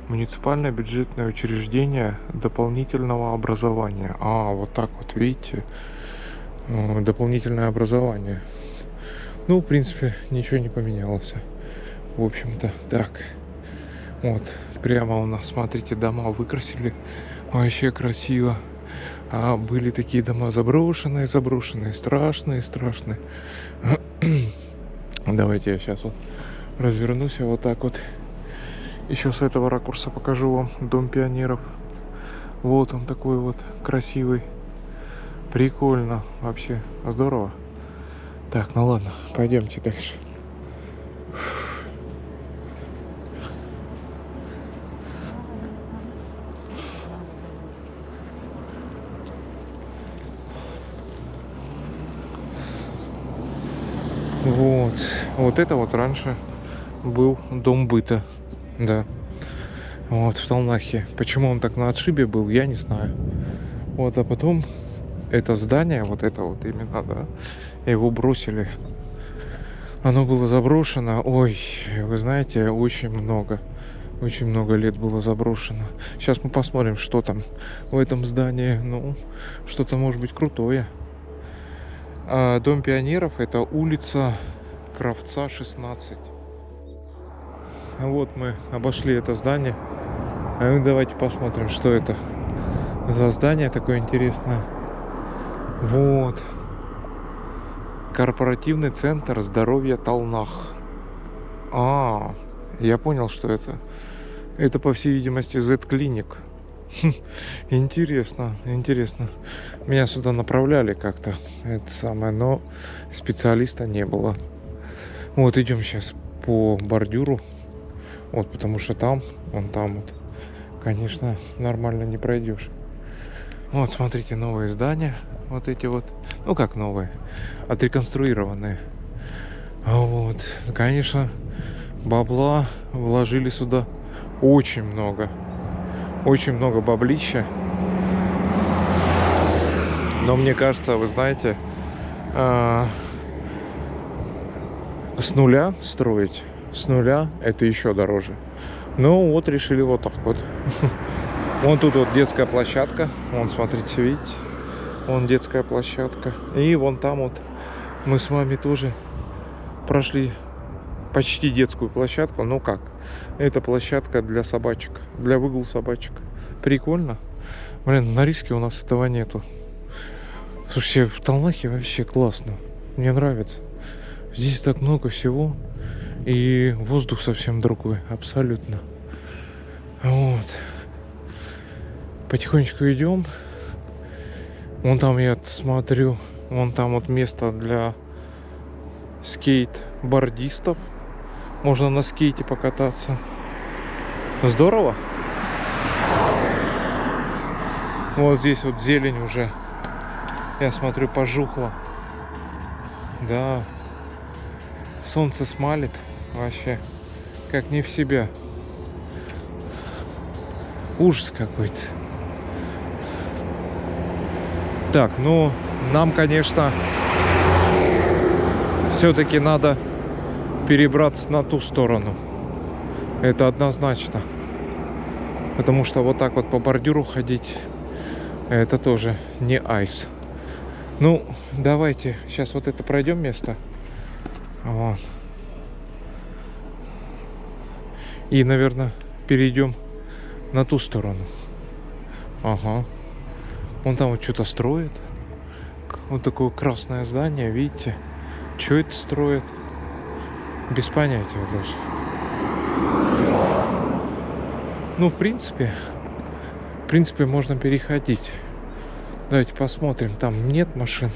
муниципальное бюджетное учреждение дополнительного образования. Вот так вот, видите, дополнительное образование. Ну, в принципе, ничего не поменялось. В общем-то, так. Вот, прямо у нас, смотрите, дома выкрасили. Вообще красиво. А были такие дома заброшенные, страшные. Давайте я сейчас вот развернусь вот так вот. Еще с этого ракурса покажу вам Дом пионеров. Вот он такой вот красивый. Прикольно. Вообще здорово. Так, ну ладно, пойдемте дальше. Вот. Вот это вот раньше был дом быта. Да. Вот, в Талнахе. Почему он так на отшибе был, я не знаю. Вот, а потом это здание, вот это вот именно, да, его бросили. Оно было заброшено. Ой, вы знаете, очень много лет было заброшено. Сейчас мы посмотрим, что там в этом здании. Ну, что-то может быть крутое. А Дом пионеров — это улица Кравца, 16. Вот мы обошли это здание. А ну, давайте посмотрим, что это за здание такое интересное. Вот. Корпоративный центр здоровья Талнах. Я понял, что это. Это, по всей видимости, Z-клиник. Интересно. Меня сюда направляли как-то, это самое, но специалиста не было. Вот, идем сейчас по бордюру. Вот, потому что там, вон там вот, конечно, нормально не пройдешь. Вот, смотрите, новые здания. Вот эти вот. Ну, как новые? Отреконструированные. Вот. Конечно, бабла вложили сюда очень много. Очень много баблища. Но мне кажется, вы знаете, с нуля строить, с нуля это еще дороже. Ну вот решили вот так вот. Вон тут вот детская площадка. Вон, смотрите, видите? Вон детская площадка. И вон там вот мы с вами тоже прошли почти детскую площадку. Ну как? Это площадка для собачек. Для выгула собачек. Прикольно. Блин, на Риске у нас этого нету. Слушайте, в Талнахе вообще классно. Мне нравится. Здесь так много всего. И воздух совсем другой. Абсолютно. Вот. Потихонечку идем. Вон там я смотрю. Вон там вот место для скейт-бордистов. Можно на скейте покататься. Здорово. Вот здесь вот зелень уже. Я смотрю, пожухла. Да. Солнце смалит. Вообще. Как не в себя. Ужас какой-то. Так, ну, нам, конечно, все-таки надо перебраться на ту сторону. Это однозначно. Потому что вот так вот по бордюру ходить, это тоже не айс. Ну, давайте сейчас вот это пройдем место. Вот. И, наверное, перейдем на ту сторону. Ага. Вон там вот что-то строят. Вот такое красное здание, видите? Что это строят? Без понятия даже. Ну, в принципе, можно переходить. Давайте посмотрим. Там нет машин.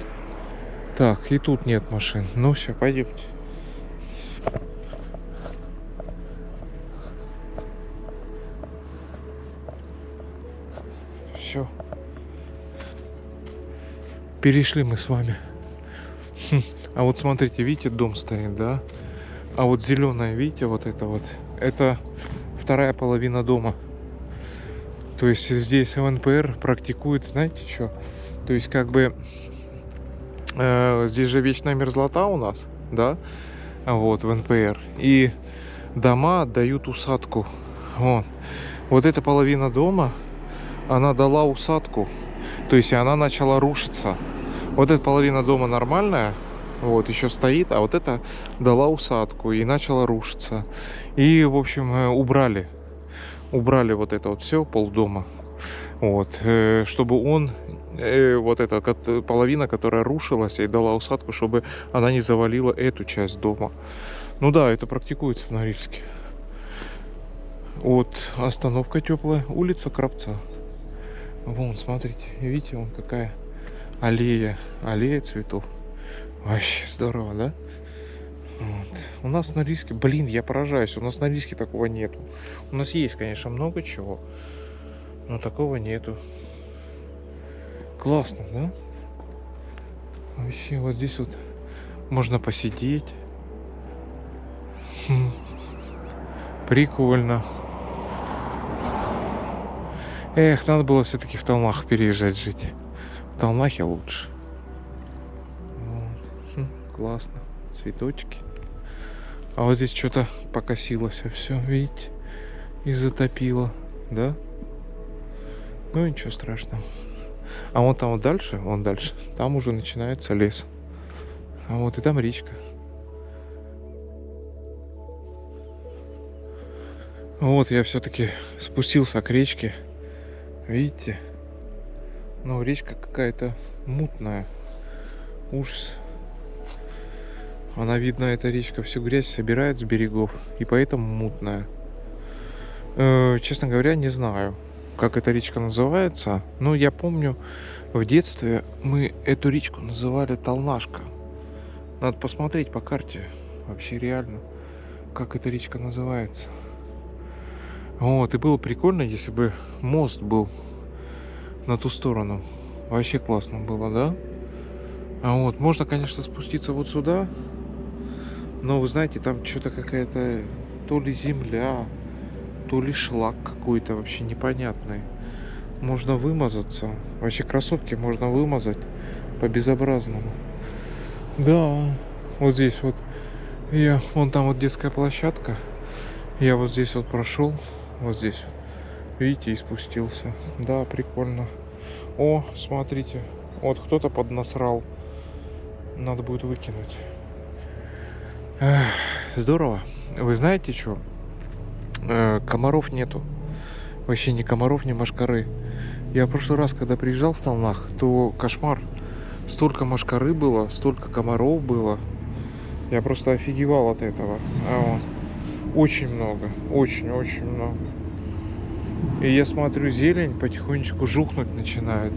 Так, и тут нет машин. Ну, все, пойдемте. Все. Перешли мы с вами. А вот смотрите, видите, дом стоит, да? А вот зеленое, видите, вот это вторая половина дома. То есть здесь ЛНПР практикует, знаете что? То есть как бы здесь же вечная мерзлота у нас, да? Вот в НПР. И дома отдают усадку. Вот эта половина дома, она дала усадку. То есть она начала рушиться. Вот эта половина дома нормальная, вот, еще стоит, а вот эта дала усадку и начала рушиться. И, в общем, убрали вот это вот все, полдома. Вот, чтобы он, вот эта половина, которая рушилась и дала усадку, чтобы она не завалила эту часть дома. Ну да, это практикуется в Норильске. Вот, остановка теплая, улица Кравца. Вон, смотрите, видите, вон какая аллея цветов. Вообще здорово, да? Вот. У нас на Норильске, блин, я поражаюсь, у нас на Норильске такого нету. У нас есть, конечно, много чего, но такого нету. Классно, да? Вообще, вот здесь вот можно посидеть. Прикольно. Эх, надо было все-таки в Талмах переезжать жить. В Талмахе лучше. Вот. Классно. Цветочки. А вот здесь что-то покосилось все, видите? И затопило, да? Ну ничего страшного. А вон там вот дальше, там уже начинается лес. А вот и там речка. Вот я все-таки спустился к речке. Видите? Ну, речка какая-то мутная. Ужас. Она, видно, эта речка всю грязь собирает с берегов. И поэтому мутная. Честно говоря, не знаю, как эта речка называется. Но я помню, в детстве мы эту речку называли Талнашка. Надо посмотреть по карте. Вообще реально, как эта речка называется. Вот, и было прикольно, если бы мост был на ту сторону. Вообще классно было, да? А вот, можно, конечно, спуститься вот сюда. Но, вы знаете, там что-то какая-то то ли земля, то ли шлак какой-то вообще непонятный. Можно вымазаться. Вообще кроссовки можно вымазать по-безобразному. Да, вот здесь вот. Вон там вот детская площадка. Я вот здесь вот прошел. Вот здесь. Видите, и спустился. Да, прикольно. О, смотрите. Вот кто-то поднасрал. Надо будет выкинуть. Эх, здорово. Вы знаете что? Комаров нету. Вообще ни комаров, ни мошкары. Я в прошлый раз, когда приезжал в Талнах, то кошмар. Столько мошкары было, столько комаров было. Я просто офигевал от этого. Вот. Очень много. Очень-очень много. И я смотрю, зелень потихонечку жухнуть начинает.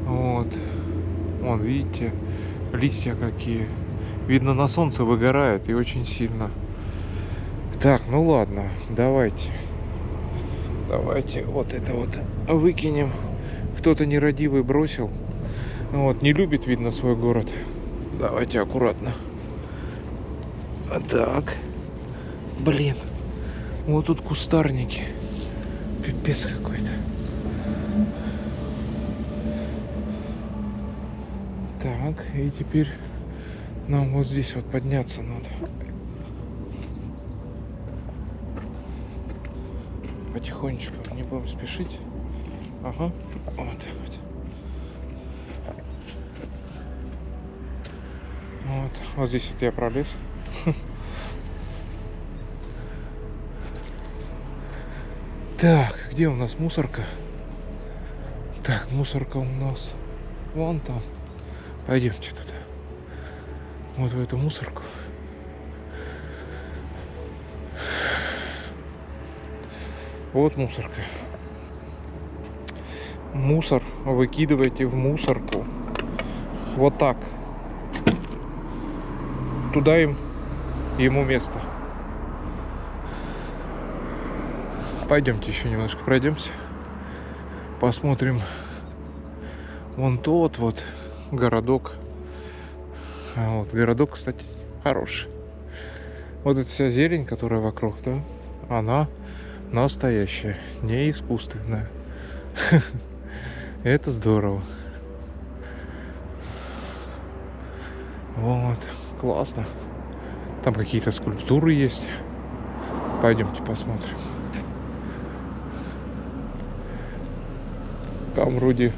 Вот. Вон, видите, листья какие. Видно, на солнце выгорает и очень сильно. Так, ну ладно, давайте вот это вот выкинем. Кто-то нерадивый бросил. Вот, не любит, видно, свой город. Давайте аккуратно. Так. Блин. Вот тут кустарники. Пипец какой-то. Так, и теперь нам вот здесь вот подняться надо. Потихонечку, не будем спешить. Ага, вот так вот. Вот здесь вот я пролез. Так, где у нас мусорка? Так, мусорка у нас вон там. Пойдемте туда. Вот в эту мусорку. Вот мусорка. Мусор выкидывайте в мусорку. Вот так. Туда ему место. Пойдемте еще немножко пройдемся. Посмотрим. Вон тот вот городок. Вот городок, кстати, хороший. Вот эта вся зелень, которая вокруг, да, она настоящая, не искусственная. Это здорово. Вот, классно. Там какие-то скульптуры есть. Пойдемте посмотрим. Там вроде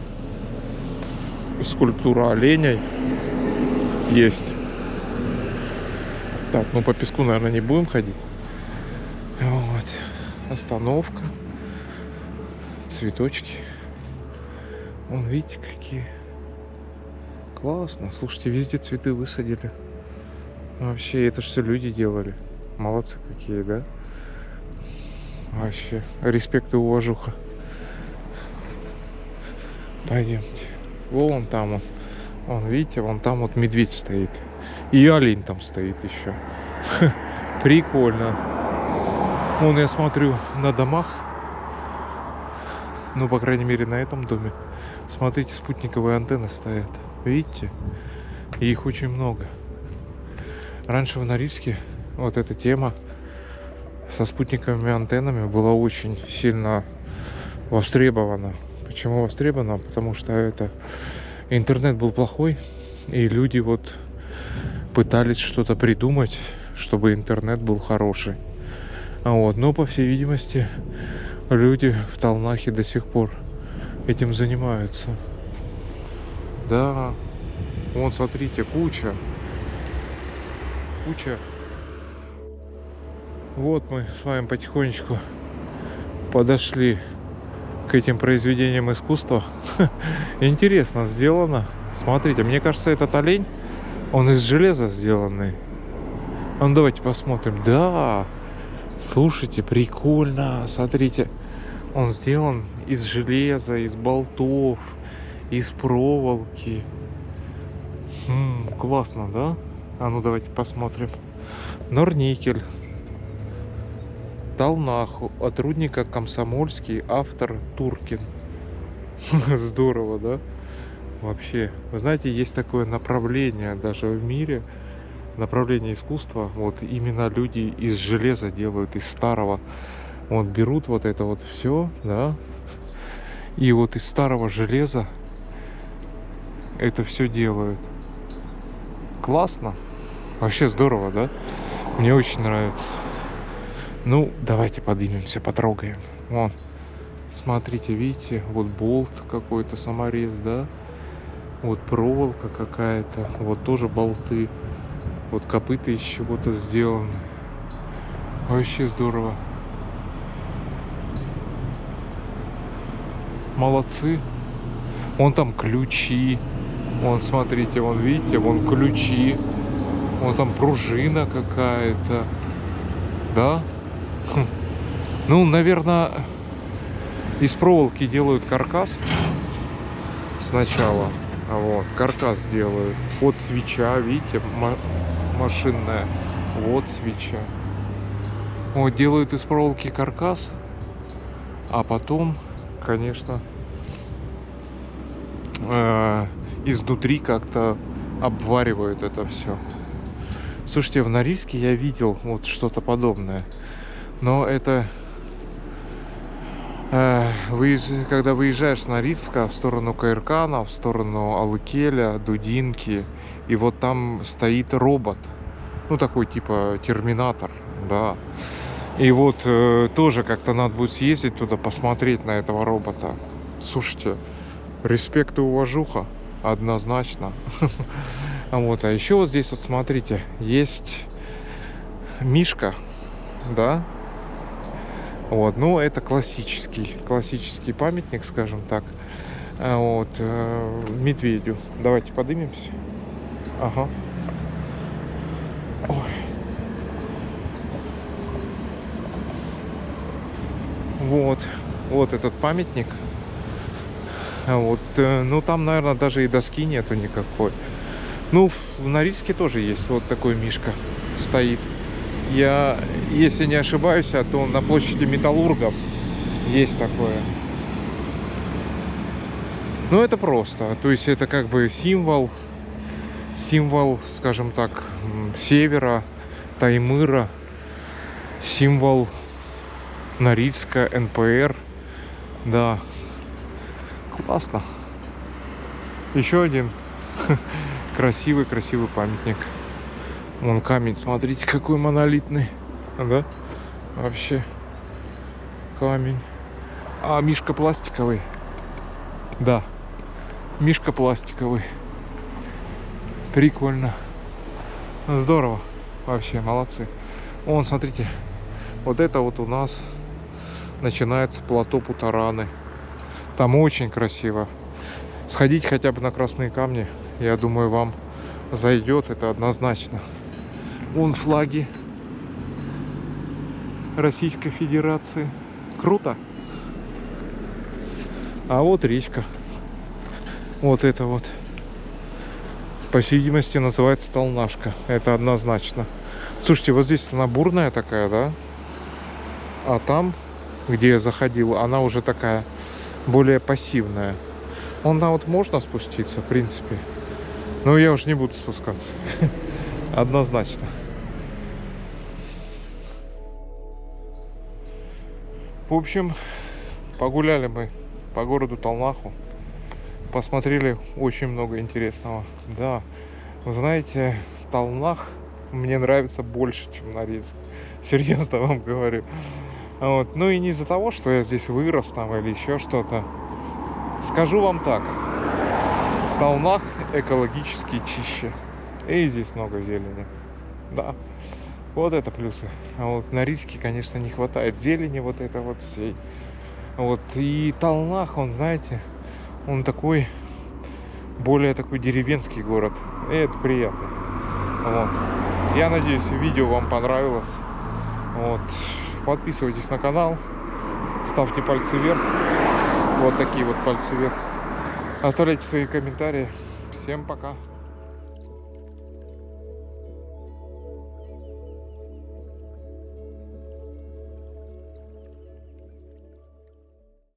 скульптура оленей есть. Так, ну по песку, наверное, не будем ходить. Вот. Остановка. Цветочки. Вон, видите, какие. Классно. Слушайте, везде цветы высадили. Вообще, это же все люди делали. Молодцы какие, да? Вообще, респект и уважуха. Пойдемте. Вон там он. Вон, видите, вон там вот медведь стоит. И олень там стоит еще. Прикольно. Вон я смотрю на домах. Ну, по крайней мере, на этом доме. Смотрите, спутниковые антенны стоят. Видите? И их очень много. Раньше в Норильске вот эта тема со спутниковыми антеннами была очень сильно востребована. Почему востребована? Потому что это интернет был плохой, и люди вот пытались что-то придумать, чтобы интернет был хороший. Вот. Но, по всей видимости, люди в Талнахе до сих пор этим занимаются. Да, вон, смотрите, куча. Вот мы с вами потихонечку подошли к этим произведениям искусства. Интересно сделано. Смотрите, мне кажется, этот олень, он из железа сделанный. Ну, давайте посмотрим. Да, слушайте, прикольно. Смотрите, он сделан из железа, из болтов, из проволоки. Классно, да? А ну давайте посмотрим. Норникель. Талнаху. От рудника Комсомольский. Автор Туркин. Здорово, да? Вообще. Вы знаете, есть такое направление даже в мире. Направление искусства. Вот именно люди из железа делают, из старого. Вот берут вот это вот все, да? И вот из старого железа это все делают. Классно. Вообще здорово, да? Мне очень нравится. Ну, давайте поднимемся, потрогаем. Вон, смотрите, видите, вот болт какой-то, саморез, да? Вот проволока какая-то, вот тоже болты. Вот копыта из чего-то сделаны. Вообще здорово. Молодцы. Вон там ключи. Вон, смотрите, вон, видите, вон ключи. Вон там пружина какая-то. Да? Ну, наверное, из проволоки делают каркас сначала. Вот, каркас делают. Вот свеча, видите, машинная. Вот свеча. Вот, делают из проволоки каркас. А потом, конечно, изнутри как-то обваривают это все. Слушайте, в Норильске я видел вот что-то подобное. Но это когда выезжаешь с Норильска в сторону Каиркана, в сторону Алыкеля, Дудинки, и вот там стоит робот. Ну, такой типа терминатор, да. И вот тоже как-то надо будет съездить туда, посмотреть на этого робота. Слушайте, респект и уважуха, однозначно. Вот, а еще вот здесь вот смотрите, есть Мишка, да. Вот, ну это классический памятник, скажем так. Вот, медведю. Давайте поднимемся. Ага. Ой. Вот этот памятник. Вот, ну там, наверное, даже и доски нету никакой. Ну, в Норильске тоже есть вот такой Мишка стоит. Я, если не ошибаюсь, то на площади Металлургов есть такое. Ну, это просто. То есть это как бы символ, скажем так, севера, Таймыра, символ Норильска, НПР. Да. Классно. Еще один красивый памятник. Вон камень, смотрите, какой монолитный. Да? Вообще камень. А Мишка пластиковый. Да. Мишка пластиковый. Прикольно. Здорово. Вообще, молодцы. Вон, смотрите. Вот это вот у нас начинается плато Путараны. Там очень красиво. Сходить хотя бы на красные камни, я думаю, вам зайдет, это однозначно. Вон флаги Российской Федерации. Круто. А вот речка. Вот это вот. По всей видимости, называется Толнашка. Это однозначно. Слушайте, вот здесь она бурная такая, да? А там, где я заходил, она уже такая более пассивная. Вон там вот можно спуститься, в принципе. Но я уже не буду спускаться. Однозначно. В общем, погуляли мы по городу Толмаху. Посмотрели очень много интересного. Да, вы знаете, Толмах мне нравится больше, чем Норильск. Серьезно вам говорю. Вот. Ну и не из-за того, что я здесь вырос там или еще что-то. Скажу вам так. Толмах экологически чище. И здесь много зелени. Да. Вот это плюсы. А вот на Норильске, конечно, не хватает зелени вот это вот всей. Вот. И Толмах, он, знаете, он такой, более такой деревенский город. И это приятно. Вот. Я надеюсь, видео вам понравилось. Вот. Подписывайтесь на канал. Ставьте пальцы вверх. Вот такие вот пальцы вверх. Оставляйте свои комментарии. Всем пока.